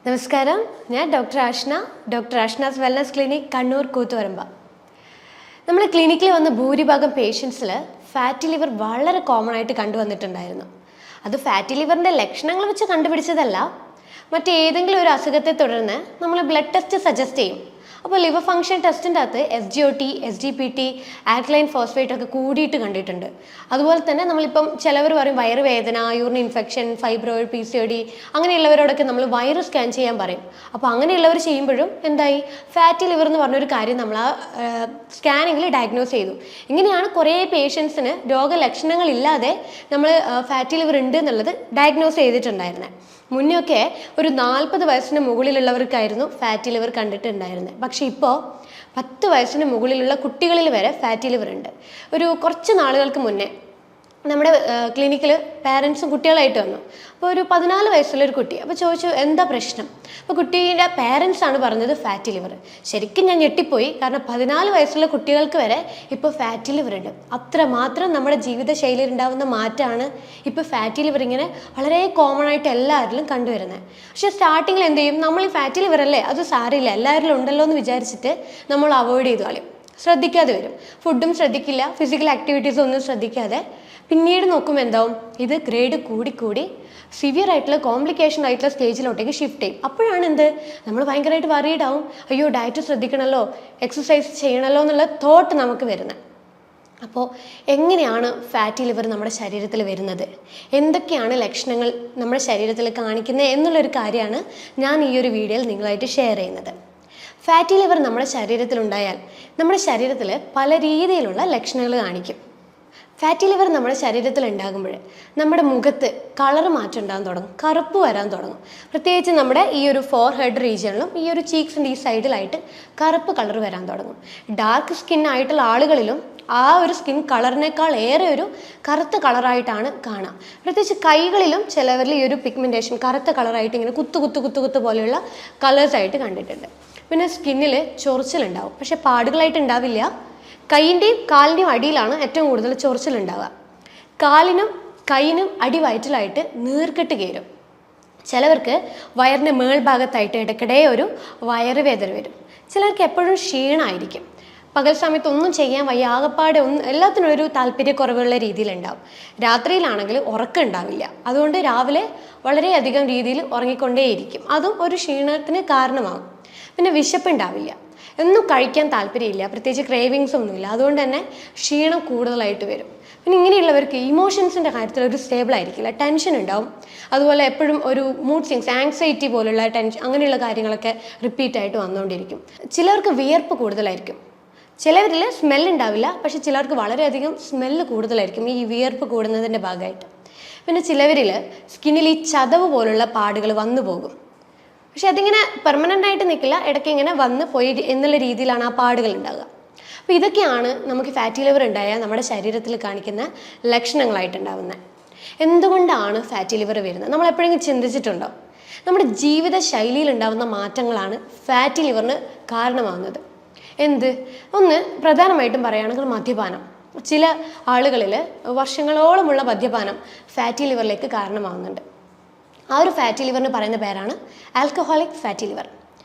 നമസ്കാരം, ഞാൻ doctor Ashna's wellness clinic, Kannur Koothuparamba. നമ്മൾ ക്ലിനിക്കിൽ വന്ന ഭൂരിഭാഗം പേഷ്യൻസിൽ ഫാറ്റി ലിവർ വളരെ കോമൺ ആയിട്ട് കണ്ടുവന്നിട്ടുണ്ടായിരുന്നു. അത് ഫാറ്റി ലിവറിൻ്റെ ലക്ഷണങ്ങൾ വെച്ച് കണ്ടുപിടിച്ചതല്ല, മറ്റേതെങ്കിലും ഒരു അസുഖത്തെ തുടർന്ന് നമ്മൾ ബ്ലഡ് ടെസ്റ്റ് സജസ്റ്റ് ചെയ്യും. അപ്പോൾ ലിവർ ഫംഗ്ഷൻ ടെസ്റ്റിൻ്റെ അകത്ത് SGOT, SGPT, ആൽക്കലൈൻ ഫോസ്ഫേറ്റ് ഒക്കെ കൂടിയിട്ട് കണ്ടിട്ടുണ്ട്. അതുപോലെ തന്നെ നമ്മളിപ്പം ചിലവർ പറയും വയറുവേദന, യൂറിൻ ഇൻഫെക്ഷൻ, ഫൈബ്രോയിഡ്, PCOD അങ്ങനെയുള്ളവരോടൊക്കെ നമ്മൾ വയറ് സ്കാൻ ചെയ്യാൻ പറയും. അപ്പോൾ അങ്ങനെയുള്ളവർ ചെയ്യുമ്പോഴും എന്തായി, ഫാറ്റി ലിവർ എന്ന് പറഞ്ഞൊരു കാര്യം നമ്മൾ ആ സ്കാനിങ്ങിൽ ഡയഗ്നോസ് ചെയ്തു. ഇങ്ങനെയാണ് കുറേ പേഷ്യൻസിന് രോഗലക്ഷണങ്ങളില്ലാതെ നമ്മൾ ഫാറ്റി ലിവർ ഉണ്ട് എന്നുള്ളത് ഡയഗ്നോസ് ചെയ്തിട്ടുണ്ടായിരുന്നത്. മുന്നൊക്കെ ഒരു 40 വയസ്സിന് മുകളിലുള്ളവർക്കായിരുന്നു ഫാറ്റി ലിവർ കണ്ടിട്ടുണ്ടായിരുന്നത്. പക്ഷേ ഇപ്പോൾ 10 വയസ്സിന് മുകളിലുള്ള കുട്ടികളിൽ വരെ ഫാറ്റി ലിവർ ഉണ്ട്. ഒരു കുറച്ച് നാളുകൾക്ക് മുന്നേ നമ്മുടെ ക്ലിനിക്കിൽ പാരൻസും കുട്ടികളായിട്ട് വന്നു. അപ്പോൾ ഒരു 14 വയസ്സുള്ളൊരു കുട്ടി. അപ്പോൾ ചോദിച്ചു എന്താ പ്രശ്നം. അപ്പോൾ കുട്ടീൻ്റെ പാരൻസാണ് പറഞ്ഞത് ഫാറ്റി ലിവർ. ശരിക്കും ഞാൻ ഞെട്ടിപ്പോയി, കാരണം 14 വയസ്സുള്ള കുട്ടികൾക്ക് വരെ ഇപ്പോൾ ഫാറ്റി ലിവർ ഉണ്ട്. അത്രമാത്രം നമ്മുടെ ജീവിതശൈലിയിൽ ഉണ്ടാകുന്ന മാറ്റമാണ് ഇപ്പോൾ ഫാറ്റി ലിവർ ഇങ്ങനെ വളരെ കോമൺ ആയിട്ട് എല്ലാവരിലും കണ്ടുവരുന്നത്. പക്ഷേ സ്റ്റാർട്ടിങ്ങിൽ എന്ത് ചെയ്യും, നമ്മൾ ഈ ഫാറ്റി ലിവർ അല്ലേ, അത് സാരമില്ല, എല്ലാവരിലും ഉണ്ടല്ലോ എന്ന് വിചാരിച്ചിട്ട് നമ്മൾ അവോയ്ഡ് ചെയ്തു കളയും, ശ്രദ്ധിക്കാതെ വരും. ഫുഡും ശ്രദ്ധിക്കില്ല, ഫിസിക്കൽ ആക്ടിവിറ്റീസും ഒന്നും ശ്രദ്ധിക്കാതെ പിന്നീട് നോക്കുമ്പോൾ എന്താവും, ഇത് ഗ്രേഡ് കൂടി സിവിയർ ആയിട്ടുള്ള കോംപ്ലിക്കേഷൻ ആയിട്ടുള്ള സ്റ്റേജിലോട്ടേക്ക് ഷിഫ്റ്റ് ചെയ്യും. അപ്പോഴാണ് എന്ത്, നമ്മൾ ഭയങ്കരമായിട്ട് വറീഡ് ആവും, അയ്യോ ഡയറ്റ് ശ്രദ്ധിക്കണമല്ലോ, എക്സസൈസ് ചെയ്യണമല്ലോ എന്നുള്ള തോട്ട് നമുക്ക് വരുന്നത്. അപ്പോൾ എങ്ങനെയാണ് ഫാറ്റി ലിവർ നമ്മുടെ ശരീരത്തിൽ വരുന്നത്, എന്തൊക്കെയാണ് ലക്ഷണങ്ങൾ നമ്മുടെ ശരീരത്തിൽ കാണിക്കുന്നത് എന്നുള്ളൊരു കാര്യമാണ് ഞാൻ ഈ ഒരു വീഡിയോയിൽ നിങ്ങളായിട്ട് ഷെയർ ചെയ്യുന്നത്. ഫാറ്റി ലിവർ നമ്മുടെ ശരീരത്തിലുണ്ടായാൽ നമ്മുടെ ശരീരത്തിൽ പല രീതിയിലുള്ള ലക്ഷണങ്ങൾ കാണിക്കും. ഫാറ്റി ലിവർ നമ്മുടെ ശരീരത്തിൽ ഉണ്ടാകുമ്പോൾ നമ്മുടെ മുഖത്ത് കളർ മാറ്റം ഉണ്ടാകാൻ തുടങ്ങും, കറുപ്പ് വരാൻ തുടങ്ങും. പ്രത്യേകിച്ച് നമ്മുടെ ഈ ഒരു ഫോർ ഹെഡ് റീജിയണിലും ഈ ഒരു ചീക്സിൻ്റെ ഈ സൈഡിലായിട്ട് കറുപ്പ് കളർ വരാൻ തുടങ്ങും. ഡാർക്ക് സ്കിൻ ആയിട്ടുള്ള ആളുകളിലും ആ ഒരു സ്കിൻ കളറിനേക്കാൾ ഏറെ ഒരു കറുത്ത കളറായിട്ടാണ് കാണാം. പ്രത്യേകിച്ച് കൈകളിലും ചിലവരിൽ ഈ ഒരു പിഗ്മെൻറ്റേഷൻ കറുത്ത കളറായിട്ട് ഇങ്ങനെ കുത്ത് പോലെയുള്ള കളേഴ്സായിട്ട് കണ്ടിട്ടുണ്ട്. പിന്നെ സ്കിന്നിൽ ചൊറിച്ചിലുണ്ടാവും, പക്ഷെ പാടുകളായിട്ട് ഉണ്ടാവില്ല. കൈയിൻ്റെയും കാലിൻ്റെയും അടിയിലാണ് ഏറ്റവും കൂടുതൽ ചൊറിച്ചിലുണ്ടാവുക. കാലിനും കൈയിനും അടിവയറ്റിലായിട്ട് നീർക്കെട്ട് കയറും. ചിലവർക്ക് വയറിൻ്റെ മേൾഭാഗത്തായിട്ട് ഇടയ്ക്കിടെ ഒരു വയറുവേദന വരും. ചിലർക്ക് എപ്പോഴും ക്ഷീണമായിരിക്കും, പകൽ സമയത്ത് ഒന്നും ചെയ്യാൻ വയ്യ, ആകപ്പാടെ എല്ലാത്തിനും ഒരു താല്പര്യക്കുറവുള്ള രീതിയിലുണ്ടാവും. രാത്രിയിലാണെങ്കിൽ ഉറക്കം ഉണ്ടാവില്ല, അതുകൊണ്ട് രാവിലെ വളരെയധികം രീതിയിൽ ഉറങ്ങിക്കൊണ്ടേയിരിക്കും, അതും ഒരു ക്ഷീണത്തിന് കാരണമാകും. പിന്നെ വിശപ്പുണ്ടാവില്ല, ഒന്നും കഴിക്കാൻ താല്പര്യമില്ല, പ്രത്യേകിച്ച് ക്രേവിങ്സ് ഒന്നുമില്ല, അതുകൊണ്ട് തന്നെ ക്ഷീണം കൂടുതലായിട്ട് വരും. പിന്നെ ഇങ്ങനെയുള്ളവർക്ക് ഇമോഷൻസിൻ്റെ കാര്യത്തിൽ ഒരു സ്റ്റേബിൾ ആയിരിക്കില്ല, ടെൻഷൻ ഉണ്ടാവും. അതുപോലെ എപ്പോഴും ഒരു മൂഡ് സ്വിങ്സ്, ആങ്സൈറ്റി പോലുള്ള ടെൻഷൻ, അങ്ങനെയുള്ള കാര്യങ്ങളൊക്കെ റിപ്പീറ്റായിട്ട് വന്നുകൊണ്ടിരിക്കും. ചിലർക്ക് വിയർപ്പ് കൂടുതലായിരിക്കും, ചിലവരിൽ സ്മെല്ല് ഉണ്ടാവില്ല, പക്ഷെ ചിലർക്ക് വളരെയധികം സ്മെല്ല് കൂടുതലായിരിക്കും ഈ വിയർപ്പ് കൂടുന്നതിൻ്റെ ഭാഗമായിട്ട്. പിന്നെ ചിലവരിൽ സ്കിന്നിൽ ഈ ചതവ് പോലുള്ള പാടുകൾ വന്നു പോകും, പക്ഷെ അതിങ്ങനെ പെർമനൻ്റ് ആയിട്ട് നിൽക്കില്ല, ഇടയ്ക്ക് ഇങ്ങനെ വന്ന് പോയി എന്നുള്ള രീതിയിലാണ് ആ പാടുകൾ ഉണ്ടാകുക. അപ്പോൾ ഇതൊക്കെയാണ് നമുക്ക് ഫാറ്റി ലിവർ ഉണ്ടായാൽ നമ്മുടെ ശരീരത്തിൽ കാണിക്കുന്ന ലക്ഷണങ്ങളായിട്ടുണ്ടാവുന്നത്. എന്തുകൊണ്ടാണ് ഫാറ്റി ലിവർ വരുന്നത്, നമ്മൾ എപ്പോഴെങ്കിലും ചിന്തിച്ചിട്ടുണ്ടോ? നമ്മുടെ ജീവിത ശൈലിയിൽ ഉണ്ടാകുന്ന മാറ്റങ്ങളാണ് ഫാറ്റി ലിവറിന് കാരണമാകുന്നത്. ഒന്ന് പ്രധാനമായിട്ടും പറയുകയാണെങ്കിൽ മദ്യപാനം. ചില ആളുകളിൽ വർഷങ്ങളോളമുള്ള മദ്യപാനം ഫാറ്റി ലിവറിലേക്ക് കാരണമാകുന്നുണ്ട്. ആ ഒരു ഫാറ്റി ലിവറിന് പറയുന്ന പേരാണ് ആൽക്കഹോളിക് ഫാറ്റി ലിവർ.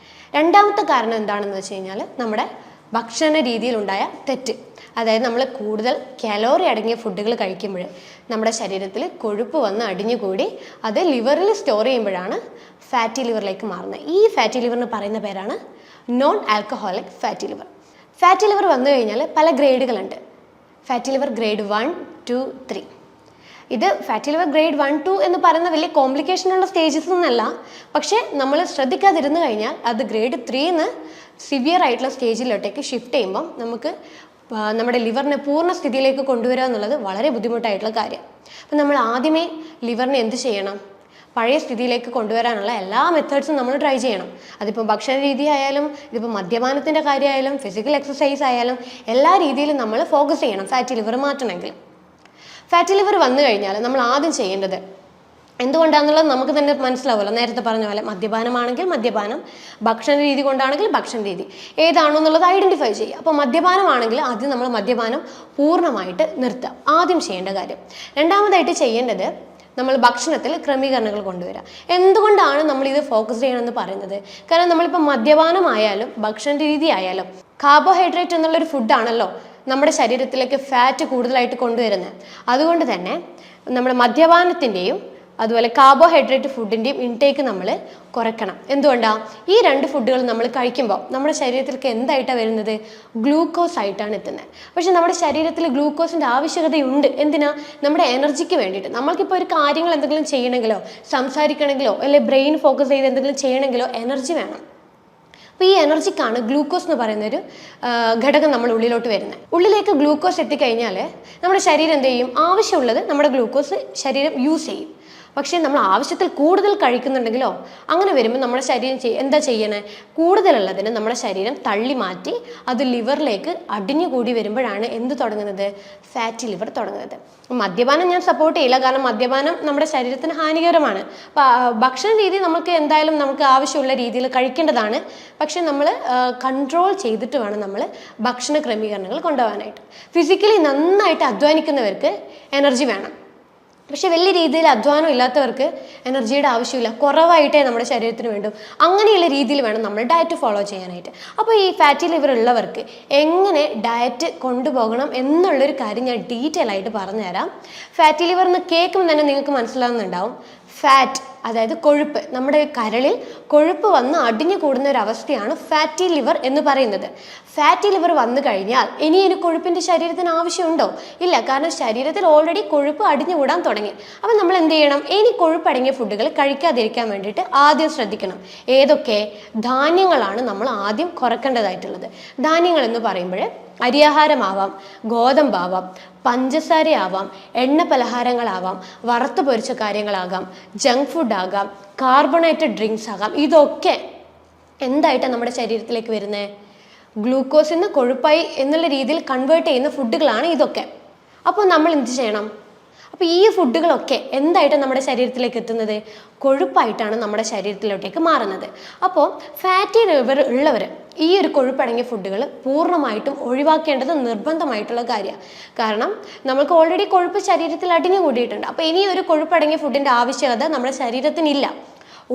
രണ്ടാമത്തെ കാരണം എന്താണെന്ന് വെച്ച് കഴിഞ്ഞാൽ നമ്മുടെ ഭക്ഷണ രീതിയിലുണ്ടായ തെറ്റ്. അതായത് നമ്മൾ കൂടുതൽ കാലോറി അടങ്ങിയ ഫുഡുകൾ കഴിക്കുമ്പോൾ നമ്മുടെ ശരീരത്തിൽ കൊഴുപ്പ് വന്ന് അടിഞ്ഞുകൂടി അത് ലിവറിൽ സ്റ്റോർ ചെയ്യുമ്പോഴാണ് ഫാറ്റി ലിവറിലേക്ക് മാറുന്നത്. ഈ ഫാറ്റി ലിവറിന് പറയുന്ന പേരാണ് non alcoholic fatty liver. Fatty liver വന്നു കഴിഞ്ഞാൽ പല ഗ്രേഡുകളുണ്ട്. Fatty liver grade 1, 2, 3. ഇത് ഫാറ്റി ലിവർ ഗ്രേഡ് 1, 2 എന്ന് പറയുന്ന വലിയ കോംപ്ലിക്കേഷനുള്ള സ്റ്റേജസ് ഒന്നല്ല, പക്ഷേ നമ്മൾ ശ്രദ്ധിക്കാതിരുന്നു കഴിഞ്ഞാൽ അത് ഗ്രേഡ് 3 സിവിയർ ആയിട്ടുള്ള സ്റ്റേജിലോട്ടേക്ക് ഷിഫ്റ്റ് ചെയ്യുമ്പം നമുക്ക് നമ്മുടെ ലിവറിനെ പൂർണ്ണ സ്ഥിതിയിലേക്ക് കൊണ്ടുവരിക എന്നുള്ളത് വളരെ ബുദ്ധിമുട്ടായിട്ടുള്ള കാര്യം. അപ്പം നമ്മൾ ആദ്യമേ ലിവറിനെ എന്ത് ചെയ്യണം, പഴയ സ്ഥിതിയിലേക്ക് കൊണ്ടുവരാനുള്ള എല്ലാ മെത്തേഡ്സും നമ്മൾ ട്രൈ ചെയ്യണം. അതിപ്പോൾ ഭക്ഷണ രീതി ആയാലും, ഇതിപ്പോൾ മദ്യപാനത്തിൻ്റെ കാര്യമായാലും, ഫിസിക്കൽ എക്സസൈസ് ആയാലും, എല്ലാ രീതിയിലും നമ്മൾ ഫോക്കസ് ചെയ്യണം ഫാറ്റി ലിവർ മാറ്റണമെങ്കിൽ. ഫാറ്റി ലിവർ വന്നു കഴിഞ്ഞാൽ നമ്മൾ ആദ്യം ചെയ്യേണ്ടത് എന്തുകൊണ്ടാണെന്നുള്ളത് നമുക്ക് തന്നെ മനസ്സിലാവുമല്ലോ. നേരത്തെ പറഞ്ഞ പോലെ മദ്യപാനമാണെങ്കിൽ മദ്യപാനം, ഭക്ഷണ രീതി കൊണ്ടാണെങ്കിൽ ഭക്ഷണ രീതി, ഏതാണോ എന്നുള്ളത് ഐഡൻറ്റിഫൈ ചെയ്യുക. അപ്പോൾ മദ്യപാനമാണെങ്കിൽ ആദ്യം നമ്മൾ മദ്യപാനം പൂർണ്ണമായിട്ട് നിർത്തുക, ആദ്യം ചെയ്യേണ്ട കാര്യം. രണ്ടാമതായിട്ട് ചെയ്യേണ്ടത് നമ്മൾ ഭക്ഷണത്തിൽ ക്രമീകരണങ്ങൾ കൊണ്ടുവരിക. എന്തുകൊണ്ടാണ് നമ്മൾ ഇത് ഫോക്കസ് ചെയ്യണമെന്ന് പറയുന്നത്? കാരണം നമ്മളിപ്പോൾ മദ്യപാനമായാലും ഭക്ഷണ രീതി ആയാലും കാർബോഹൈഡ്രേറ്റ് എന്നുള്ളൊരു ഫുഡാണല്ലോ നമ്മുടെ ശരീരത്തിലേക്ക് ഫാറ്റ് കൂടുതലായിട്ട് കൊണ്ടുവരുന്നത്. അതുകൊണ്ട് തന്നെ നമ്മുടെ മദ്യപാനത്തിൻ്റെയും അതുപോലെ കാർബോഹൈഡ്രേറ്റ് ഫുഡിൻ്റെയും ഇൻടേക്ക് നമ്മൾ കുറയ്ക്കണം. എന്തുകൊണ്ടാണ്? ഈ രണ്ട് ഫുഡുകൾ നമ്മൾ കഴിക്കുമ്പോൾ നമ്മുടെ ശരീരത്തിലേക്ക് എന്തായിട്ടാണ് വരുന്നത്? ഗ്ലൂക്കോസ് ആയിട്ടാണ് എത്തുന്നത്. പക്ഷെ നമ്മുടെ ശരീരത്തിൽ ഗ്ലൂക്കോസിൻ്റെ ആവശ്യകതയുണ്ട്. എന്തിനാ? നമ്മുടെ എനർജിക്ക് വേണ്ടിയിട്ട്. നമ്മൾക്കിപ്പോൾ ഒരു കാര്യങ്ങൾ എന്തെങ്കിലും ചെയ്യണമെങ്കിലോ സംസാരിക്കണമെങ്കിലോ അല്ലെങ്കിൽ ബ്രെയിൻ ഫോക്കസ് ചെയ്ത് എന്തെങ്കിലും ചെയ്യണമെങ്കിലോ എനർജി വേണം. അപ്പോൾ ഈ എനർജിക്കാണ് ഗ്ലൂക്കോസ് എന്ന് പറയുന്നൊരു ഘടകം നമ്മുടെ ഉള്ളിലോട്ട് വരുന്നത്. ഉള്ളിലേക്ക് ഗ്ലൂക്കോസ് എത്തിക്കഴിഞ്ഞാൽ നമ്മുടെ ശരീരം എന്ത് ചെയ്യും? ആവശ്യമുള്ളത് നമ്മുടെ ഗ്ലൂക്കോസ് ശരീരം യൂസ് ചെയ്യും. പക്ഷേ നമ്മൾ ആവശ്യത്തിൽ കൂടുതൽ കഴിക്കുന്നുണ്ടെങ്കിലോ അങ്ങനെ വരുമ്പോൾ നമ്മുടെ ശരീരം എന്താ ചെയ്യണേ? കൂടുതലുള്ളതിന് നമ്മുടെ ശരീരം തള്ളി മാറ്റി അത് ലിവറിലേക്ക് അടിഞ്ഞുകൂടി വരുമ്പോഴാണ് എന്ത് തുടങ്ങുന്നത്? ഫാറ്റി ലിവർ തുടങ്ങുന്നത്. മദ്യപാനം ഞാൻ സപ്പോർട്ട് ചെയ്യില്ല, കാരണം മദ്യപാനം നമ്മുടെ ശരീരത്തിന് ഹാനികരമാണ്. ഭക്ഷണ രീതി നമുക്ക് എന്തായാലും നമുക്ക് ആവശ്യമുള്ള രീതിയിൽ കഴിക്കേണ്ടതാണ്. പക്ഷെ നമ്മൾ കൺട്രോൾ ചെയ്തിട്ട് വേണം നമ്മൾ ഭക്ഷണ ക്രമീകരണങ്ങൾ കൊണ്ടുപോകാനായിട്ട്. ഫിസിക്കലി നന്നായിട്ട് അധ്വാനിക്കുന്നവർക്ക് എനർജി വേണം. പക്ഷെ വലിയ രീതിയിൽ അധ്വാനം ഇല്ലാത്തവർക്ക് എനർജിയുടെ ആവശ്യമില്ല, കുറവായിട്ടേ നമ്മുടെ ശരീരത്തിന് വേണ്ടു. അങ്ങനെയുള്ള രീതിയിൽ വേണം നമ്മൾ ഡയറ്റ് ഫോളോ ചെയ്യാനായിട്ട്. അപ്പോൾ ഈ ഫാറ്റി ലിവർ ഉള്ളവർക്ക് എങ്ങനെ ഡയറ്റ് കൊണ്ടുപോകണം എന്നുള്ളൊരു കാര്യം ഞാൻ ഡീറ്റെയിൽ ആയിട്ട് പറഞ്ഞുതരാം. ഫാറ്റി ലിവർ എന്ന് കേൾക്കുമ്പോൾ തന്നെ നിങ്ങൾക്ക് മനസ്സിലാവുന്നുണ്ടാവും. ഫാറ്റ് അതായത് കൊഴുപ്പ്, നമ്മുടെ കരളിൽ കൊഴുപ്പ് വന്ന് അടിഞ്ഞു കൂടുന്ന ഒരു അവസ്ഥയാണ് ഫാറ്റി ലിവർ എന്ന് പറയുന്നത്. ഫാറ്റി ലിവർ വന്നു കഴിഞ്ഞാൽ ഇനി കൊഴുപ്പിൻ്റെ ശരീരത്തിന് ആവശ്യമുണ്ടോ? ഇല്ല, കാരണം ശരീരത്തിൽ ഓൾറെഡി കൊഴുപ്പ് അടിഞ്ഞുകൂടാൻ തുടങ്ങി. അപ്പം നമ്മൾ എന്ത് ചെയ്യണം? ഇനി കൊഴുപ്പടങ്ങിയ ഫുഡുകൾ കഴിക്കാതിരിക്കാൻ വേണ്ടിയിട്ട് ആദ്യം ശ്രദ്ധിക്കണം. ഏതൊക്കെ? ധാന്യങ്ങളാണ് നമ്മൾ ആദ്യം കുറക്കേണ്ടതായിട്ടുള്ളത്. ധാന്യങ്ങൾ എന്ന് പറയുമ്പോൾ അരിയാഹാരമാവാം, ഗോതമ്പാവാം, പഞ്ചസാരയാവാം, എണ്ണ പലഹാരങ്ങളാവാം, വറുത്ത് പൊരിച്ച കാര്യങ്ങളാകാം, ജങ്ക് ഫുഡ് ആകാം, കാർബണേറ്റഡ് ഡ്രിങ്ക്സ് ആകാം. ഇതൊക്കെ എന്തായിട്ടാണ് നമ്മുടെ ശരീരത്തിലേക്ക് വരുന്നത്? ഗ്ലൂക്കോസിൽ നിന്ന് കൊഴുപ്പായി എന്നുള്ള രീതിയിൽ കൺവേർട്ട് ചെയ്യുന്ന ഫുഡുകളാണ് ഇതൊക്കെ. അപ്പോൾ നമ്മൾ എന്ത് ചെയ്യണം? അപ്പോൾ ഈ ഫുഡുകളൊക്കെ എന്തായിട്ടാണ് നമ്മുടെ ശരീരത്തിലേക്ക് എത്തുന്നത്? കൊഴുപ്പായിട്ടാണ് നമ്മുടെ ശരീരത്തിലോട്ടേക്ക് മാറുന്നത്. അപ്പോൾ ഫാറ്റി ലിവർ ഉള്ളവർ ഈ ഒരു കൊഴുപ്പടങ്ങിയ ഫുഡുകൾ പൂർണ്ണമായിട്ടും ഒഴിവാക്കേണ്ടത് നിർബന്ധമായിട്ടുള്ള കാര്യമാണ്. കാരണം നമുക്ക് ഓൾറെഡി കൊഴുപ്പ് ശരീരത്തിൽ അടിഞ്ഞു കൂടിയിട്ടുണ്ട്. അപ്പോൾ ഇനി ഒരു കൊഴുപ്പടങ്ങിയ ഫുഡിൻ്റെ ആവശ്യകത നമ്മുടെ ശരീരത്തിനില്ല.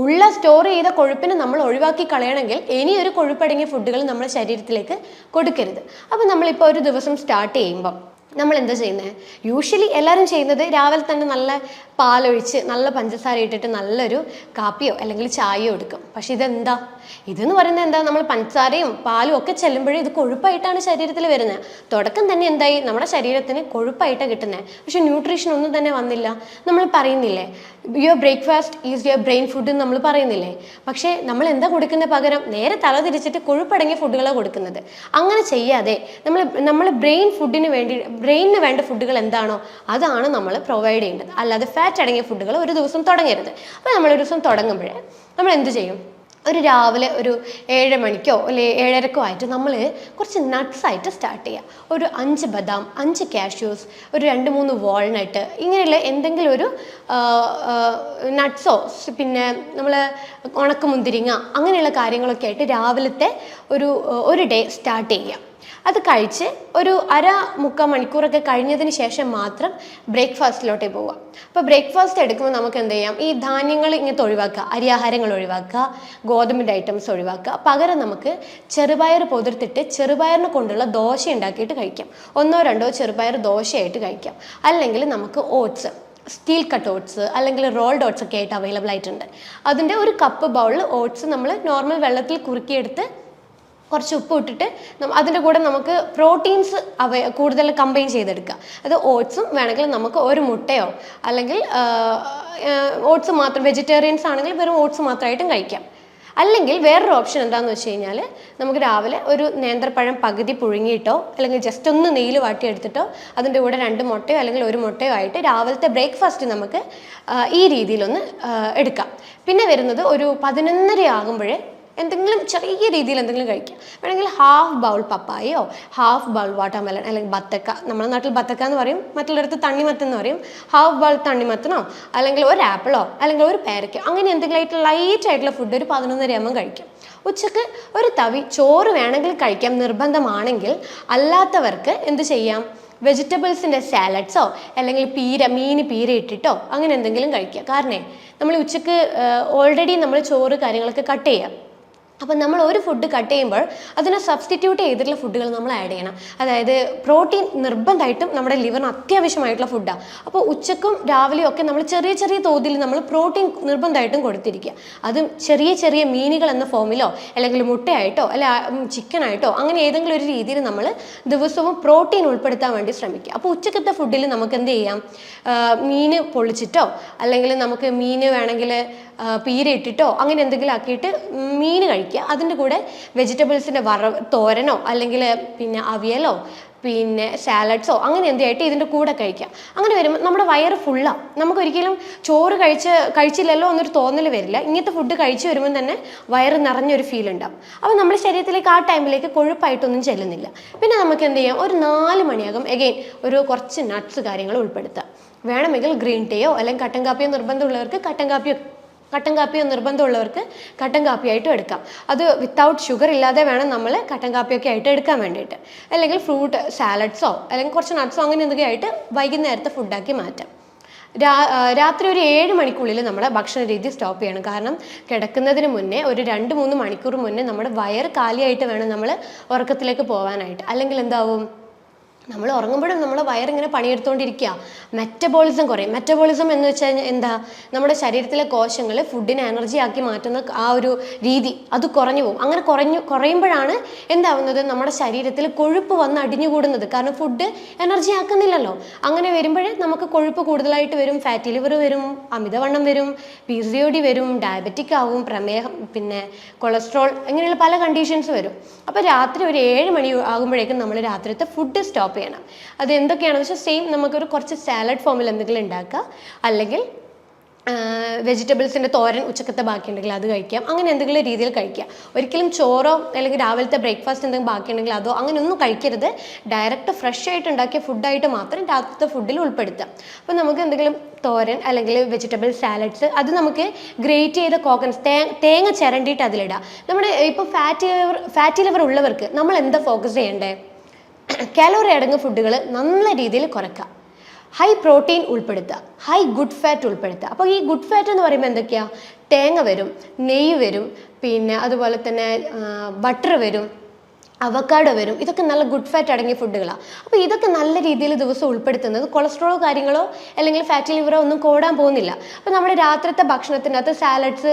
ഉള്ള സ്റ്റോർ ചെയ്ത കൊഴുപ്പിനെ നമ്മൾ ഒഴിവാക്കി കളയണമെങ്കിൽ ഇനി ഒരു കൊഴുപ്പടങ്ങിയ ഫുഡുകൾ നമ്മുടെ ശരീരത്തിലേക്ക് കൊടുക്കരുത്. അപ്പോൾ നമ്മളിപ്പോൾ ഒരു ദിവസം സ്റ്റാർട്ട് ചെയ്യുമ്പം നമ്മൾ എന്താ ചെയ്യുന്നത്? യൂഷ്വലി എല്ലാവരും ചെയ്യുന്നത് രാവിലെ തന്നെ നല്ല പാലൊഴിച്ച് നല്ല പഞ്ചസാര ഇട്ടിട്ട് നല്ലൊരു കാപ്പിയോ അല്ലെങ്കിൽ ചായയോ എടുക്കും. പക്ഷെ ഇതെന്താ? ഇതെന്ന് പറയുന്നത് എന്താ? നമ്മൾ പഞ്ചസാരയും പാലും ഒക്കെ ചെല്ലുമ്പോഴേ ഇത് കൊഴുപ്പായിട്ടാണ് ശരീരത്തിൽ വരുന്നത്. തുടക്കം തന്നെ എന്തായി? നമ്മുടെ ശരീരത്തിന് കൊഴുപ്പായിട്ടാണ് കിട്ടുന്നത്. പക്ഷെ ന്യൂട്രീഷൻ ഒന്നും തന്നെ വന്നില്ല. നമ്മൾ പറയുന്നില്ലേ your breakfast is your brain food എന്ന് നമ്മൾ പറയുന്നില്ലേ? പക്ഷേ നമ്മൾ എന്താ കൊടുക്കുന്നത്? പകരം നേരെ തല തിരിച്ചിട്ട് കൊഴുപ്പടങ്ങിയ ഫുഡുകളാണ് കൊടുക്കുന്നത്. അങ്ങനെ ചെയ്യാതെ നമ്മൾ ബ്രെയിനിന് വേണ്ട ഫുഡുകൾ എന്താണോ അതാണ് നമ്മൾ പ്രൊവൈഡ് ചെയ്യേണ്ടത്. അല്ലാതെ ഫാറ്റ് അടങ്ങിയ ഫുഡുകൾ ഒരു ദിവസം തുടങ്ങരുത്. അപ്പോൾ നമ്മളൊരു ദിവസം തുടങ്ങുമ്പോഴേ നമ്മൾ എന്ത് ചെയ്യും? ഒരു രാവിലെ ഒരു 7 മണിക്കോ അല്ലെങ്കിൽ 7:30 ആയിട്ട് നമ്മൾ കുറച്ച് നട്ട്സായിട്ട് സ്റ്റാർട്ട് ചെയ്യുക. ഒരു 5 ബദാം, 5 കാഷ്യൂസ്, ഒരു 2-3 വാൾനട്ട്, ഇങ്ങനെയുള്ള എന്തെങ്കിലും ഒരു നട്ട്സോ പിന്നെ നമ്മൾ ഉണക്കമുന്തിരിങ്ങ അങ്ങനെയുള്ള കാര്യങ്ങളൊക്കെ ആയിട്ട് രാവിലത്തെ ഒരു ഡേ സ്റ്റാർട്ട് ചെയ്യുക. അത് കഴിച്ച് ഒരു 1/2-3 മണിക്കൂറൊക്കെ കഴിഞ്ഞതിന് ശേഷം മാത്രം ബ്രേക്ക്ഫാസ്റ്റിലോട്ടേ പോവുക. അപ്പോൾ ബ്രേക്ക്ഫാസ്റ്റ് എടുക്കുമ്പോൾ നമുക്ക് എന്ത് ചെയ്യാം? ഈ ധാന്യങ്ങൾ ഇങ്ങനത്തെ ഒഴിവാക്കുക, അരിയാഹാരങ്ങൾ ഒഴിവാക്കുക, ഗോതമ്പിൻ്റെ ഐറ്റംസ് ഒഴിവാക്കുക. പകരം നമുക്ക് ചെറുപയർ പൊതിർത്തിട്ട് ചെറുപയറിനെ കൊണ്ടുള്ള ദോശ ഉണ്ടാക്കിയിട്ട് കഴിക്കാം. 1-2 ചെറുപയർ ദോശയായിട്ട് കഴിക്കാം. അല്ലെങ്കിൽ നമുക്ക് ഓട്സ്, സ്റ്റീൽ കട്ട് ഓട്സ് അല്ലെങ്കിൽ റോൾഡ് ഓട്സ് ഒക്കെ ആയിട്ട് അവൈലബിൾ ആയിട്ടുണ്ട്. അതിൻ്റെ ഒരു കപ്പ് ബൗളിൽ ഓട്സ് നമ്മൾ നോർമൽ വെള്ളത്തിൽ കുറുക്കിയെടുത്ത് കുറച്ച് ഉപ്പ് ഇട്ടിട്ട് അതിൻ്റെ കൂടെ നമുക്ക് പ്രോട്ടീൻസ് കൂടുതൽ കമ്പൈൻ ചെയ്തെടുക്കുക. അത് ഓട്സും വേണമെങ്കിൽ നമുക്ക് ഒരു മുട്ടയോ അല്ലെങ്കിൽ ഓട്സ് മാത്രം, വെജിറ്റേറിയൻസ് ആണെങ്കിൽ വെറും ഓട്സ് മാത്രമായിട്ടും കഴിക്കാം. അല്ലെങ്കിൽ വേറൊരു ഓപ്ഷൻ എന്താണെന്ന് വെച്ച് കഴിഞ്ഞാൽ നമുക്ക് രാവിലെ ഒരു നേന്ത്രപ്പഴം പകുതി പുഴുങ്ങിയിട്ടോ അല്ലെങ്കിൽ ജസ്റ്റ് ഒന്ന് നെയ്യിൽ വാട്ടിയെടുത്തിട്ടോ അതിൻ്റെ കൂടെ 2 മുട്ടയോ അല്ലെങ്കിൽ 1 മുട്ടയോ ആയിട്ട് രാവിലത്തെ ബ്രേക്ക്ഫാസ്റ്റ് നമുക്ക് ഈ രീതിയിലൊന്ന് എടുക്കാം. പിന്നെ വരുന്നത് ഒരു 11:30 ആകുമ്പോഴേ എന്തെങ്കിലും ചെറിയ രീതിയിൽ എന്തെങ്കിലും കഴിക്കാം. വേണമെങ്കിൽ ഹാഫ് ബൗൾ പപ്പായയോ ഹാഫ് ബൗൾ വാട്ടർമെലൺ അല്ലെങ്കിൽ ബത്തക്ക, നമ്മുടെ നാട്ടിൽ ബത്തക്ക എന്ന് പറയും, മറ്റുള്ളിടത്ത് തണ്ണിമത്തൻ എന്ന് പറയും. ഹാഫ് ബൗൾ തണ്ണിമത്തനോ അല്ലെങ്കിൽ ഒരു ആപ്പിളോ അല്ലെങ്കിൽ ഒരു പേരയ്ക്കോ അങ്ങനെ എന്തെങ്കിലും ലൈറ്റ് ആയിട്ടുള്ള ഫുഡ് ഒരു 11:30 ആകുമ്പോൾ കഴിക്കാം. ഉച്ചക്ക് ഒരു തവി ചോറ് വേണമെങ്കിൽ കഴിക്കാം നിർബന്ധമാണെങ്കിൽ. അല്ലാത്തവർക്ക് എന്ത് ചെയ്യാം? വെജിറ്റബിൾസിൻ്റെ സാലഡ്സോ അല്ലെങ്കിൽ മീൻ പീര ഇട്ടിട്ടോ അങ്ങനെ എന്തെങ്കിലും കഴിക്കുക. കാരണം നമ്മൾ ഉച്ചക്ക് ഓൾറെഡി നമ്മൾ ചോറ് കാര്യങ്ങളൊക്കെ കട്ട് ചെയ്യാം. അപ്പം നമ്മൾ ഒരു ഫുഡ് കട്ട് ചെയ്യുമ്പോൾ അതിനെ സബ്സ്റ്റിറ്റ്യൂട്ട് ചെയ്തിട്ടുള്ള ഫുഡുകൾ നമ്മൾ ആഡ് ചെയ്യണം. അതായത് പ്രോട്ടീൻ നിർബന്ധമായിട്ടും നമ്മുടെ ലിവറിന് അത്യാവശ്യമായിട്ടുള്ള ഫുഡാണ്. അപ്പോൾ ഉച്ചക്കും രാവിലെയും ഒക്കെ നമ്മൾ ചെറിയ ചെറിയ തോതിൽ നമ്മൾ പ്രോട്ടീൻ നിർബന്ധമായിട്ടും കൊടുത്തിരിക്കുക. അതും ചെറിയ ചെറിയ മീനുകൾ എന്ന ഫോമിലോ അല്ലെങ്കിൽ മുട്ടയായിട്ടോ അല്ലെ ചിക്കനായിട്ടോ അങ്ങനെ ഏതെങ്കിലും ഒരു രീതിയിൽ നമ്മൾ ദിവസവും പ്രോട്ടീൻ ഉൾപ്പെടുത്താൻ വേണ്ടി ശ്രമിക്കുക. അപ്പോൾ ഉച്ചക്കത്തെ ഫുഡിൽ നമുക്ക് എന്ത് ചെയ്യാം, മീൻ പൊള്ളിച്ചിട്ടോ അല്ലെങ്കിൽ നമുക്ക് മീൻ വേണമെങ്കിൽ പീര ഇട്ടിട്ടോ അങ്ങനെ എന്തെങ്കിലും ആക്കിയിട്ട് മീൻ കഴിക്കുക. അതിൻ്റെ കൂടെ വെജിറ്റബിൾസിൻ്റെ തോരനോ അല്ലെങ്കിൽ പിന്നെ അവിയലോ പിന്നെ സാലഡ്സോ അങ്ങനെ എന്തെയായിട്ട് ഇതിൻ്റെ കൂടെ കഴിക്കുക. അങ്ങനെ വരുമ്പോൾ നമ്മുടെ വയറ് ഫുള്ളാണ്. നമുക്കൊരിക്കലും ചോറ് കഴിച്ചില്ലല്ലോ എന്നൊരു തോന്നൽ വരില്ല. ഇങ്ങനത്തെ ഫുഡ് കഴിച്ച് വരുമ്പോൾ തന്നെ വയറ് നിറഞ്ഞൊരു ഫീൽ ഉണ്ടാവും. അപ്പോൾ നമ്മുടെ ശരീരത്തിലേക്ക് ആ ടൈമിലേക്ക് കൊഴുപ്പായിട്ടൊന്നും ചെല്ലുന്നില്ല. പിന്നെ നമുക്ക് എന്ത് ചെയ്യാം, ഒരു 4 മണിയാകും എഗെയിൻ ഒരു കുറച്ച് നട്ട്സ് കാര്യങ്ങൾ ഉൾപ്പെടുത്താം. വേണമെങ്കിൽ ഗ്രീൻ ടീയോ അല്ലെങ്കിൽ കട്ടൻ കാപ്പിയോ നിർബന്ധമുള്ളവർക്ക് കട്ടൻ കാപ്പിയോ നിർബന്ധമുള്ളവർക്ക് കട്ടൻ കാപ്പിയായിട്ടും എടുക്കാം. അത് വിത്തൗട്ട് ഷുഗർ ഇല്ലാതെ വേണം നമ്മൾ കട്ടൻ കാപ്പിയൊക്കെ ആയിട്ട് എടുക്കാൻ വേണ്ടിയിട്ട്. അല്ലെങ്കിൽ ഫ്രൂട്ട് സാലഡ്സോ അല്ലെങ്കിൽ കുറച്ച് നട്ട്സോ അങ്ങനെ എന്തൊക്കെ ആയിട്ട് വൈകുന്നേരത്തെ ഫുഡാക്കി മാറ്റാം. രാത്രി ഒരു 7 മണിക്കുള്ളിൽ നമ്മുടെ ഭക്ഷണ രീതി സ്റ്റോപ്പ് ചെയ്യണം. കാരണം കിടക്കുന്നതിന് മുന്നേ ഒരു 2-3 മണിക്കൂർ മുന്നേ നമ്മുടെ വയറ് കാലിയായിട്ട് വേണം നമ്മൾ ഉറക്കത്തിലേക്ക് പോകാനായിട്ട്. അല്ലെങ്കിൽ എന്താവും, നമ്മൾ ഉറങ്ങുമ്പോഴും നമ്മുടെ വയറിങ്ങനെ പണിയെടുത്തുകൊണ്ടിരിക്കുക, മെറ്റബോളിസം കുറയും. മെറ്റബോളിസം എന്ന് വെച്ചാൽ എന്താ, നമ്മുടെ ശരീരത്തിലെ കോശങ്ങൾ ഫുഡിനെ എനർജി ആക്കി മാറ്റുന്ന ആ ഒരു രീതി അത് കുറഞ്ഞു പോകും. അങ്ങനെ കുറയുമ്പോഴാണ് എന്താവുന്നത്, നമ്മുടെ ശരീരത്തിൽ കൊഴുപ്പ് വന്ന് അടിഞ്ഞുകൂടുന്നത്. കാരണം ഫുഡ് എനർജി ആക്കുന്നില്ലല്ലോ. അങ്ങനെ വരുമ്പോഴേ നമുക്ക് കൊഴുപ്പ് കൂടുതലായിട്ട് വരും, ഫാറ്റി ലിവർ വരും, അമിതവണ്ണം വരും, PCOD വരും, ഡയബറ്റിക് ആവും, പ്രമേഹം, പിന്നെ കൊളസ്ട്രോൾ, ഇങ്ങനെയുള്ള പല കണ്ടീഷൻസ് വരും. അപ്പോൾ രാത്രി ഒരു 7 മണി ആകുമ്പോഴേക്കും നമ്മൾ രാത്രിത്തെ ഫുഡ് സ്റ്റോപ്പ് ചെയ്യണം. അത് എന്തൊക്കെയാണെന്ന് വെച്ചാൽ സെയിം നമുക്കൊരു കുറച്ച് സാലഡ് ഫോമിൽ എന്തെങ്കിലും ഉണ്ടാക്കുക, അല്ലെങ്കിൽ വെജിറ്റബിൾസിൻ്റെ തോരൻ ഉച്ചക്കത്തെ ബാക്കിയുണ്ടെങ്കിൽ അത് കഴിക്കാം. അങ്ങനെ എന്തെങ്കിലും രീതിയിൽ കഴിക്കുക. ഒരിക്കലും ചോറോ അല്ലെങ്കിൽ രാവിലത്തെ ബ്രേക്ക്ഫാസ്റ്റ് എന്തെങ്കിലും ബാക്കിയുണ്ടെങ്കിൽ അതോ അങ്ങനെയൊന്നും കഴിക്കരുത്. ഡയറക്റ്റ് ഫ്രഷ് ആയിട്ട് ഉണ്ടാക്കിയ ഫുഡായിട്ട് മാത്രം രാത്രിത്തെ ഫുഡിൽ ഉൾപ്പെടുത്താം. അപ്പോൾ നമുക്ക് എന്തെങ്കിലും തോരൻ അല്ലെങ്കിൽ വെജിറ്റബിൾ സാലഡ്സ് അത് നമുക്ക് ഗ്രേറ്റ് ചെയ്ത കോക്കനസ് തേങ്ങ ചിരണ്ടിയിട്ട് അതിലിടാം. നമ്മുടെ ഇപ്പോൾ ഫാറ്റി ലിവർ ഉള്ളവർക്ക് നമ്മൾ എന്താ ഫോക്കസ് ചെയ്യേണ്ടത്, കാലോറി അടങ്ങിയ ഫുഡുകൾ നല്ല രീതിയിൽ കുറയ്ക്കുക, ഹൈ പ്രോട്ടീൻ ഉൾപ്പെടുത്തുക, ഹൈ ഗുഡ് ഫാറ്റ് ഉൾപ്പെടുത്തുക. അപ്പോൾ ഈ ഗുഡ് ഫാറ്റ് എന്ന് പറയുമ്പോൾ എന്തൊക്കെയാണ്, തേങ്ങ വരും, നെയ്യ് വരും, പിന്നെ അതുപോലെ തന്നെ ബട്ടർ വരും, അവക്കാഡോ വരും. ഇതൊക്കെ നല്ല ഗുഡ് ഫാറ്റ് അടങ്ങിയ ഫുഡുകളാണ്. അപ്പോൾ ഇതൊക്കെ നല്ല രീതിയിൽ ദിവസം ഉൾപ്പെടുത്തുന്നത് കൊളസ്ട്രോളോ കാര്യങ്ങളോ അല്ലെങ്കിൽ ഫാറ്റി ലിവറോ ഒന്നും കൂടാൻ പോകുന്നില്ല. അപ്പോൾ നമ്മുടെ രാത്രിത്തെ ഭക്ഷണത്തിനകത്ത് സാലഡ്സ്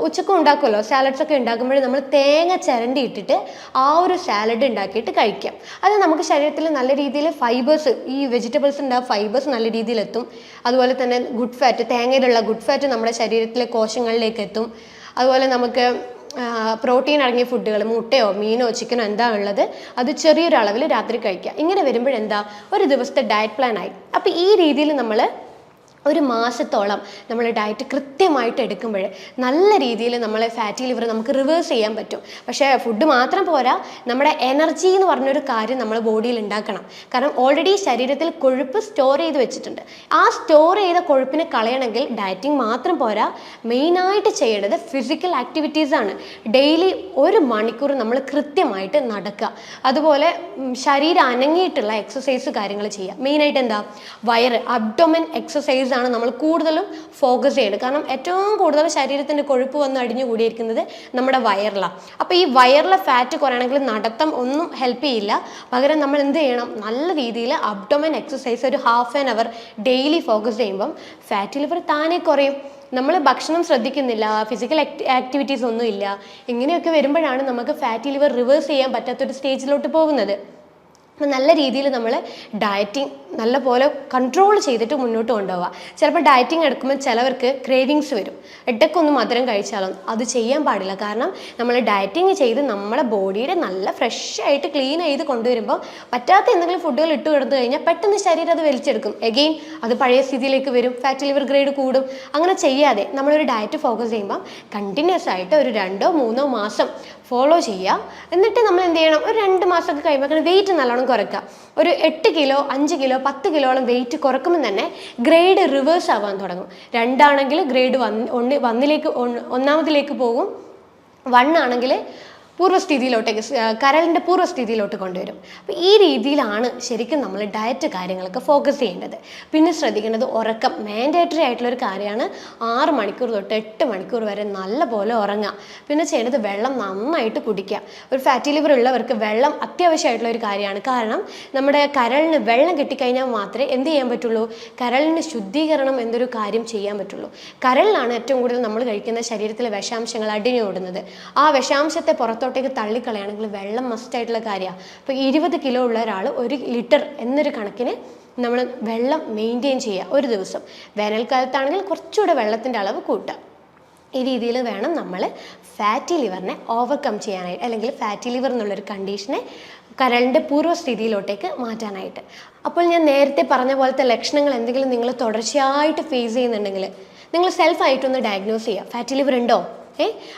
ഉച്ചക്കും ഉണ്ടാക്കുമല്ലോ, സാലഡ്സ് ഒക്കെ ഉണ്ടാക്കുമ്പോൾ നമ്മൾ തേങ്ങ ചിരണ്ടി ഇട്ടിട്ട് ആ ഒരു സാലഡ് ഉണ്ടാക്കിയിട്ട് കഴിക്കാം. അത് നമുക്ക് ശരീരത്തിൽ നല്ല രീതിയിൽ ഫൈബേഴ്സ്, ഈ വെജിറ്റബിൾസ് ഉണ്ടാകും ഫൈബേഴ്സ് നല്ല രീതിയിൽ എത്തും. അതുപോലെ തന്നെ ഗുഡ് ഫാറ്റ്, തേങ്ങയിലുള്ള ഗുഡ് ഫാറ്റ് നമ്മുടെ ശരീരത്തിലെ കോശങ്ങളിലേക്ക് എത്തും. അതുപോലെ നമുക്ക് പ്രോട്ടീൻ അടങ്ങിയ ഫുഡുകൾ, മുട്ടയോ മീനോ ചിക്കനോ എന്താ ഉള്ളത് അത് ചെറിയൊരു അളവിൽ രാത്രി കഴിക്കുക. ഇങ്ങനെ വരുമ്പോഴെന്താ, ഒരു ദിവസത്തെ ഡയറ്റ് പ്ലാൻ ആയി. അപ്പോൾ ഈ രീതിയിൽ നമ്മൾ ഒരു മാസത്തോളം നമ്മൾ ഡയറ്റ് കൃത്യമായിട്ട് എടുക്കുമ്പോൾ നല്ല രീതിയിൽ നമ്മളെ ഫാറ്റി ലിവർ നമുക്ക് റിവേഴ്സ് ചെയ്യാൻ പറ്റും. പക്ഷേ ഫുഡ് മാത്രം പോരാ, നമ്മുടെ എനർജി എന്ന് പറഞ്ഞൊരു കാര്യം നമ്മൾ ബോഡിയിൽ ഉണ്ടാക്കണം. കാരണം ഓൾറെഡി ശരീരത്തിൽ കൊഴുപ്പ് സ്റ്റോർ ചെയ്ത് വെച്ചിട്ടുണ്ട്. ആ സ്റ്റോർ ചെയ്ത കൊഴുപ്പിനെ കളയണമെങ്കിൽ ഡയറ്റിംഗ് മാത്രം പോരാ, മെയിനായിട്ട് ചെയ്യേണ്ടത് ഫിസിക്കൽ ആക്ടിവിറ്റീസാണ്. ഡെയിലി 1 മണിക്കൂർ നമ്മൾ കൃത്യമായിട്ട് നടക്കുക. അതുപോലെ ശരീരം അനങ്ങിയിട്ടുള്ള എക്സസൈസ് കാര്യങ്ങൾ ചെയ്യുക. മെയിനായിട്ട് എന്താ, വയറ് അബ്ഡോമൻ എക്സസൈസ് ആണ് നമ്മൾ കൂടുതലും ഫോക്കസ് ചെയ്യേണ്ടത്. കാരണം ഏറ്റവും കൂടുതൽ ശരീരത്തിൻ്റെ കൊഴുപ്പ് വന്ന് അടിഞ്ഞു കൂടിയിരിക്കുന്നത് നമ്മുടെ വയറിലാണ്. അപ്പോൾ ഈ വയറിലെ ഫാറ്റ് കുറയണമെങ്കിൽ നടത്തം ഒന്നും ഹെൽപ്പ് ചെയ്യില്ല. പകരം നമ്മൾ എന്ത് ചെയ്യണം, നല്ല രീതിയിൽ അബ്ഡോമൻ എക്സസൈസ് ഒരു ½ ആൻ അവർ ഡെയിലി ഫോക്കസ് ചെയ്യുമ്പം ഫാറ്റി ലിവർ താനെ കുറയും. നമ്മൾ ഭക്ഷണം ശ്രദ്ധിക്കുന്നില്ല, ഫിസിക്കൽ ആക്ടിവിറ്റീസ് ഒന്നുമില്ല, ഇങ്ങനെയൊക്കെ വരുമ്പോഴാണ് നമുക്ക് ഫാറ്റി ലിവർ റിവേഴ്സ് ചെയ്യാൻ പറ്റാത്തൊരു സ്റ്റേജിലോട്ട് പോകുന്നത്. അപ്പം നല്ല രീതിയിൽ നമ്മൾ ഡയറ്റിംഗ് നല്ല പോലെ കൺട്രോൾ ചെയ്തിട്ട് മുന്നോട്ട് കൊണ്ടുപോവുക. ചിലപ്പോൾ ഡയറ്റിംഗ് എടുക്കുമ്പോൾ ചിലവർക്ക് ക്രേവിങ്സ് വരും. ഇടയ്ക്കൊന്ന് മധുരം കഴിച്ചാലും അത് ചെയ്യാൻ പാടില്ല. കാരണം നമ്മൾ ഡയറ്റിംഗ് ചെയ്ത് നമ്മളെ ബോഡിയുടെ നല്ല ഫ്രഷ് ആയിട്ട് ക്ലീൻ ചെയ്ത് കൊണ്ടുവരുമ്പോൾ പറ്റാത്ത എന്തെങ്കിലും ഫുഡുകൾ ഇട്ട് കിടന്നു കഴിഞ്ഞാൽ പെട്ടെന്ന് ശരീരം അത് വലിച്ചെടുക്കും. എഗെയിൻ അത് പഴയ സ്ഥിതിയിലേക്ക് വരും, ഫാറ്റി ലിവർ ഗ്രേഡ് കൂടും. അങ്ങനെ ചെയ്യാതെ നമ്മളൊരു ഡയറ്റ് ഫോക്കസ് ചെയ്യുമ്പോൾ കണ്ടിന്യൂസ് ആയിട്ട് ഒരു 2-3 മാസം ഫോളോ ചെയ്യുക. എന്നിട്ട് നമ്മൾ എന്ത് ചെയ്യണം, ഒരു 2 മാസമൊക്കെ കഴിയുമ്പോൾ വെയിറ്റ് നല്ലോണം കുറയ്ക്കുക. ഒരു 8 കിലോ 5 കിലോ 10 കിലോളം വെയിറ്റ് കുറക്കുമ്പോൾ തന്നെ ഗ്രേഡ് റിവേഴ്സ് ആവാൻ തുടങ്ങും. 2 ആണെങ്കിൽ ഗ്രേഡ് 1 ഒന്നാമതിലേക്ക് പോകും. 1 ആണെങ്കിൽ പൂർവ്വസ്ഥിതിയിലോട്ടേക്ക് കരളിൻ്റെ പൂർവ്വസ്ഥിതിയിലോട്ട് കൊണ്ടുവരും. അപ്പോൾ ഈ രീതിയിലാണ് ശരിക്കും നമ്മൾ ഡയറ്റ് കാര്യങ്ങളൊക്കെ ഫോക്കസ് ചെയ്യേണ്ടത്. പിന്നെ ശ്രദ്ധിക്കേണ്ടത് ഉറക്കം മാൻഡേറ്ററി ആയിട്ടുള്ളൊരു കാര്യമാണ്. 6 മണിക്കൂർ തൊട്ട് 8 മണിക്കൂർ വരെ നല്ലപോലെ ഉറങ്ങുക. പിന്നെ ചെയ്യേണ്ടത് വെള്ളം നന്നായിട്ട് കുടിക്കുക. ഒരു ഫാറ്റി ലിവർ ഉള്ളവർക്ക് വെള്ളം അത്യാവശ്യമായിട്ടുള്ള ഒരു കാര്യമാണ്. കാരണം നമ്മുടെ കരളിന് വെള്ളം കിട്ടിക്കഴിഞ്ഞാൽ മാത്രമേ എന്ത് ചെയ്യാൻ പറ്റുള്ളൂ, കരളിന് ശുദ്ധീകരണം എന്നൊരു കാര്യം ചെയ്യാൻ പറ്റുള്ളൂ. കരളിലാണ് ഏറ്റവും കൂടുതൽ നമ്മൾ കഴിക്കുന്ന ശരീരത്തിലെ വിഷാംശങ്ങൾ അടിഞ്ഞോടുന്നത്. ആ വിഷാംശത്തെ പുറത്തോട്ടേക്ക് തള്ളിക്കളയാണെങ്കിൽ വെള്ളം മസ്റ്റായിട്ടുള്ള കാര്യമാണ്. ഇപ്പോൾ 20 കിലോ ഉള്ള ഒരാൾ 1 ലിറ്റർ എന്നൊരു കണക്കിന് നമ്മൾ വെള്ളം മെയിൻറ്റെയിൻ ചെയ്യുക ഒരു ദിവസം. വേനൽക്കാലത്താണെങ്കിൽ കുറച്ചുകൂടെ വെള്ളത്തിൻ്റെ അളവ് കൂട്ടുക. ഈ രീതിയിൽ വേണം നമ്മൾ ഫാറ്റി ലിവറിനെ ഓവർകം ചെയ്യാനായിട്ട്, അല്ലെങ്കിൽ ഫാറ്റി ലിവർ എന്നുള്ളൊരു കണ്ടീഷനെ കരളിൻ്റെ പൂർവ്വസ്ഥിതിയിലോട്ടേക്ക് മാറ്റാനായിട്ട്. അപ്പോൾ ഞാൻ നേരത്തെ പറഞ്ഞ പോലത്തെ ലക്ഷണങ്ങൾ എന്തെങ്കിലും നിങ്ങൾ തുടർച്ചയായിട്ട് ഫേസ് ചെയ്യുന്നുണ്ടെങ്കിൽ നിങ്ങൾ സെൽഫായിട്ടൊന്ന് ഡയഗ്നോസ് ചെയ്യുക. ഫാറ്റി ലിവർ ഉണ്ടോ,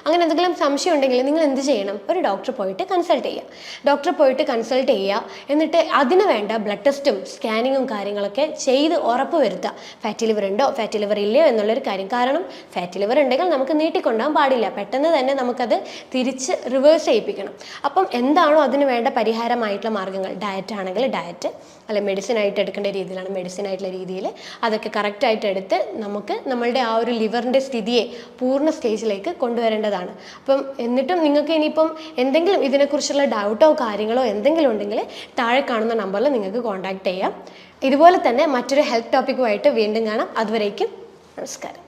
അങ്ങനെ എന്തെങ്കിലും സംശയം ഉണ്ടെങ്കിൽ നിങ്ങൾ എന്ത് ചെയ്യണം, ഒരു ഡോക്ടറെ പോയിട്ട് കൺസൾട്ട് ചെയ്യുക. ഡോക്ടറെ പോയിട്ട് കൺസൾട്ട് ചെയ്യുക. എന്നിട്ട് അതിന് വേണ്ട ബ്ലഡ് ടെസ്റ്റും സ്കാനിങ്ങും കാര്യങ്ങളൊക്കെ ചെയ്ത് ഉറപ്പ് വരുത്തുക. ഫാറ്റി ലിവർ ഉണ്ടോ, ഫാറ്റി ലിവർ ഇല്ലയോ എന്നുള്ളൊരു കാര്യം. കാരണം ഫാറ്റി ലിവർ ഉണ്ടെങ്കിൽ നമുക്ക് നീട്ടിക്കൊണ്ടുപോകാൻ പാടില്ല. പെട്ടെന്ന് തന്നെ നമുക്കത് തിരിച്ച് റിവേഴ്സ് ചെയ്യിപ്പിക്കണം. അപ്പം എന്താണോ അതിന് വേണ്ട പരിഹാരമായിട്ടുള്ള മാർഗ്ഗങ്ങൾ, ഡയറ്റ് ആണെങ്കിൽ ഡയറ്റ്, അല്ല മെഡിസിൻ ആയിട്ട് എടുക്കേണ്ട രീതിയിലാണ് മെഡിസിൻ ആയിട്ടുള്ള രീതിയിൽ അതൊക്കെ കറക്റ്റായിട്ട് എടുത്ത് നമുക്ക് നമ്മളുടെ ആ ഒരു ലിവറിൻ്റെ സ്ഥിതിയെ പൂർണ്ണ സ്റ്റേജിലേക്ക് കൊണ്ടുവരേണ്ടതാണ്. അപ്പം എന്നിട്ടും നിങ്ങൾക്ക് ഇനിയിപ്പം എന്തെങ്കിലും ഇതിനെക്കുറിച്ചുള്ള ഡൗട്ടോ കാര്യങ്ങളോ എന്തെങ്കിലും ഉണ്ടെങ്കിൽ താഴെ കാണുന്ന നമ്പറിൽ നിങ്ങൾക്ക് കോൺടാക്ട് ചെയ്യാം. ഇതുപോലെ തന്നെ മറ്റൊരു ഹെൽത്ത് ടോപ്പിക്കുമായിട്ട് വീണ്ടും കാണാം. അതുവരേക്കും നമസ്കാരം.